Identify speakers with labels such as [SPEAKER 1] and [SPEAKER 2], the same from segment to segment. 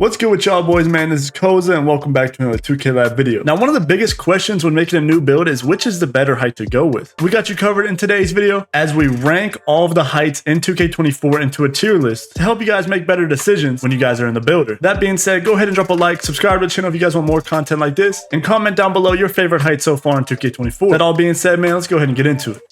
[SPEAKER 1] What's good with y'all boys, man? This is Koza and welcome back to another 2K Lab video. Now, one of the biggest questions when making a new build is which is the better height to go with. We got you covered in today's video as we rank all of the heights in 2K24 into a tier list to help you guys make better decisions when you guys are in the builder. That being said, go ahead and drop a like, subscribe to the channel if you guys want more content like this, and comment down below your favorite height so far in 2K24. That all being said, man, let's go ahead and get into it.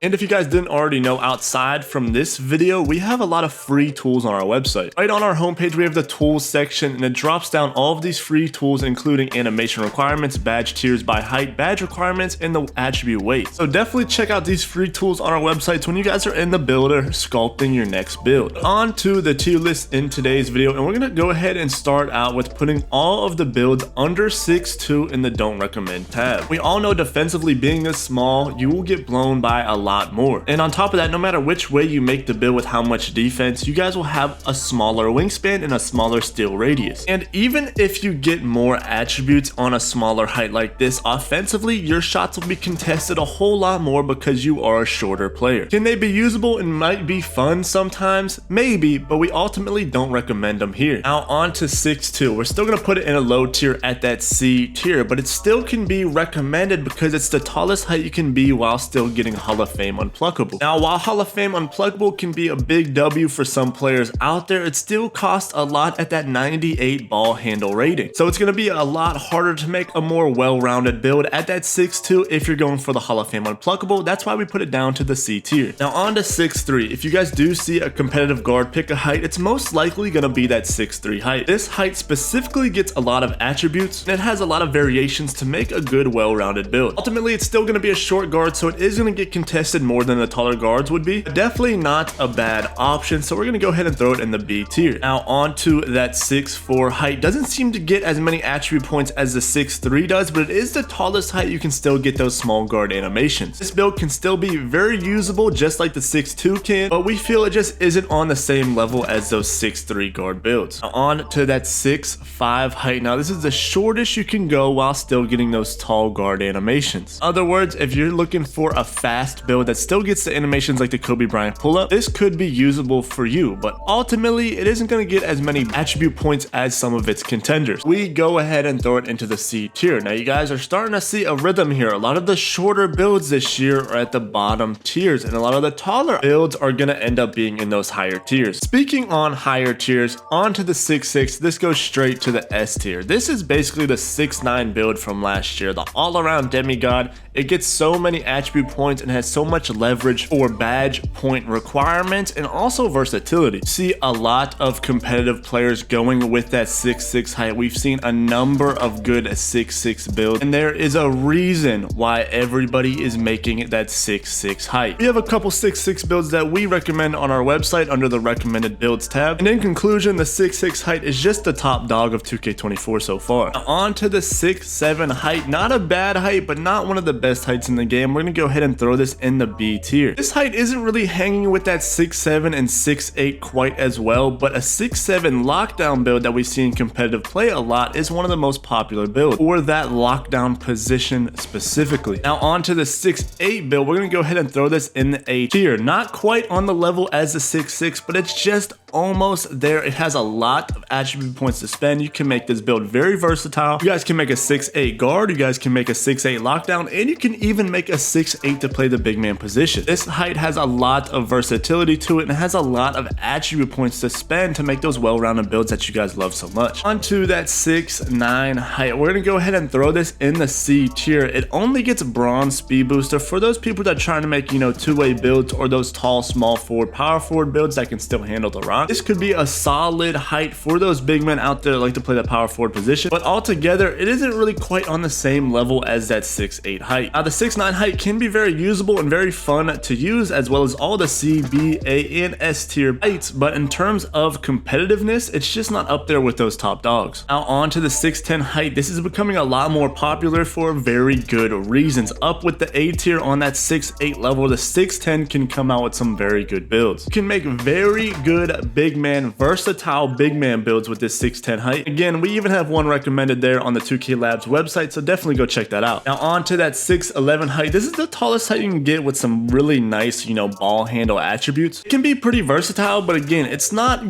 [SPEAKER 1] And if you guys didn't already know, outside from this video, we have a lot of free tools on our website. Right on our homepage, we have the tools section, and it drops down all of these free tools, including animation requirements, badge tiers by height, badge requirements, and the attribute weight. So definitely check out these free tools on our websites when you guys are in the builder sculpting your next build. On to the tier list in today's video, and we're gonna go ahead and start out with putting all of the builds under 6'2" in the don't recommend tab. We all know defensively being this small, you will get blown by a lot more. And on top of that, no matter which way you make the build with how much defense, you guys will have a smaller wingspan and a smaller steal radius. And even if you get more attributes on a smaller height like this, offensively, your shots will be contested a whole lot more because you are a shorter player. Can they be usable and might be fun sometimes? Maybe, but we ultimately don't recommend them here. Now on to 6'2". We're still gonna put it in a low tier at that C tier, but it still can be recommended because it's the tallest height you can be while still getting Hall of Fame unpluckable. Now, while Hall of Fame unpluckable can be a big W for some players out there, it still costs a lot at that 98 ball handle rating. So it's going to be a lot harder to make a more well-rounded build at that 6'2" if you're going for the Hall of Fame unpluckable. That's why we put it down to the C tier. Now on to 6'3". If you guys do see a competitive guard pick a height, it's most likely going to be that 6'3" height. This height specifically gets a lot of attributes and it has a lot of variations to make a good well-rounded build. Ultimately, it's still going to be a short guard, so it is going to get contested more than the taller guards would be. Definitely not a bad option, so we're gonna go ahead and throw it in the B tier. Now on to that 6'4" height. Doesn't seem to get as many attribute points as the 6'3" does, but it is the tallest height. You can still get those small guard animations. This build can still be very usable just like the 6'2" can, but we feel it just isn't on the same level as those 6'3" guard builds. Now on to that 6'5" height. Now this is the shortest you can go while still getting those tall guard animations. In other words, if you're looking for a fast build that still gets the animations like the Kobe Bryant pull-up, this could be usable for you, but ultimately it isn't going to get as many attribute points as some of its contenders. We go ahead and throw it into the C tier. Now you guys are starting to see a rhythm here. A lot of the shorter builds this year are at the bottom tiers, and a lot of the taller builds are going to end up being in those higher tiers. Speaking on higher tiers, on to the 6'6", this goes straight to the S tier. This is basically the 6'9" build from last year, the all-around demigod. It gets so many attribute points and has so much leverage for badge point requirements and also versatility. See a lot of competitive players going with that 6'6" height. We've seen a number of good 6'6" builds, and there is a reason why everybody is making that 6'6" height. We have a couple 6'6" builds that we recommend on our website under the recommended builds tab, and in conclusion, the 6'6" height is just the top dog of 2K24 so far. Now on to the 6'7" height. Not a bad height, but not one of the best heights in the game. We're gonna go ahead and throw this in the B tier. This height isn't really hanging with that 6'7" and 6'8" quite as well, but a 6'7" lockdown build that we see in competitive play a lot is one of the most popular builds for that lockdown position specifically. Now on to the 6'8" build. We're gonna go ahead and throw this in the A tier. Not quite on the level as the 6'6", but it's just almost there. It has a lot of attribute points to spend. You can make this build very versatile. You guys can make a 6'8" guard, you guys can make a 6'8" lockdown, and you can even make a 6'8" to play the big man position. This height has a lot of versatility to it and has a lot of attribute points to spend to make those well-rounded builds that you guys love so much. On to that 6'9" height. We're gonna go ahead and throw this in the C tier. It only gets bronze speed booster for those people that are trying to make, you know, two-way builds or those tall small forward power forward builds that can still handle the rock. This could be a solid height for those big men out there that like to play that power forward position, but altogether it isn't really quite on the same level as that 6'8" height. Now the 6'9" height can be very usable and very fun to use, as well as all the C, B, A, and S tier heights, but in terms of competitiveness, it's just not up there with those top dogs. Now on to the 6'10" height. This is becoming a lot more popular for very good reasons. Up with the A tier on that 6'8" level, the 6'10" can come out with some very good builds. You can make very good big man, versatile big man builds with this 6'10" height. Again, we even have one recommended there on the 2K Labs website, so definitely go check that out. Now on to that 6'11" height. This is the tallest height you can get with some really nice, ball handle attributes. It can be pretty versatile, but again, it's not,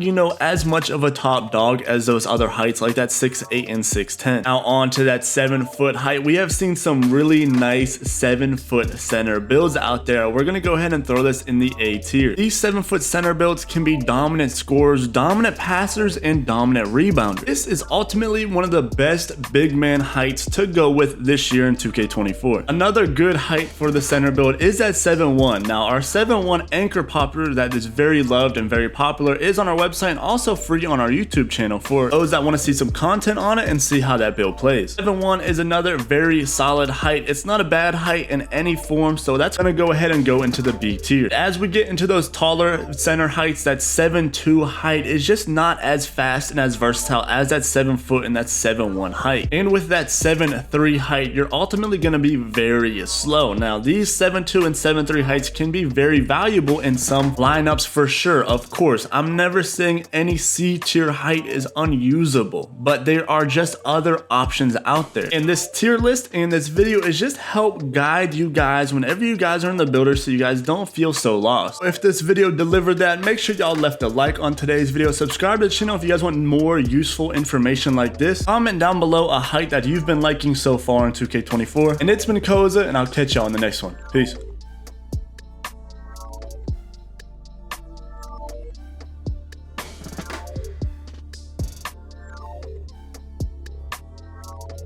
[SPEAKER 1] as much of a top dog as those other heights like that 6'8" and 6'10". Now on to that 7-foot height. We have seen some really nice 7-foot center builds out there. We're gonna go ahead and throw this in the A tier. These 7-foot center builds can be dominant scorers, dominant passers, and dominant rebounders. This is ultimately one of the best big man heights to go with this year in 2K24. Another good height for the center build is at 7'1". Now our 7'1" anchor popper that is very loved and very popular is on our website and also free on our YouTube channel for those that want to see some content on it and see how that build plays. 7'1" is another very solid height. It's not a bad height in any form, so that's gonna go ahead and go into the B tier. As we get into those taller center heights, that 7'2" height is just not as fast and as versatile as that 7 foot and that 7'1" height. And with that 7'3" height, you're ultimately gonna be very slow. Now these 7'2" and 7'3" heights can be very valuable in some lineups for sure. Of course, I'm never saying any C tier height is unusable, but there are just other options out there. And this tier list and this video is just help guide you guys whenever you guys are in the builder so you guys don't feel so lost. If this video delivered that, make sure y'all left a like on today's video, subscribe to the channel if you guys want more useful information like this, comment down below a height that you've been liking so far in 2K24, and it's been Koza, and I'll catch y'all in the next one. Peace.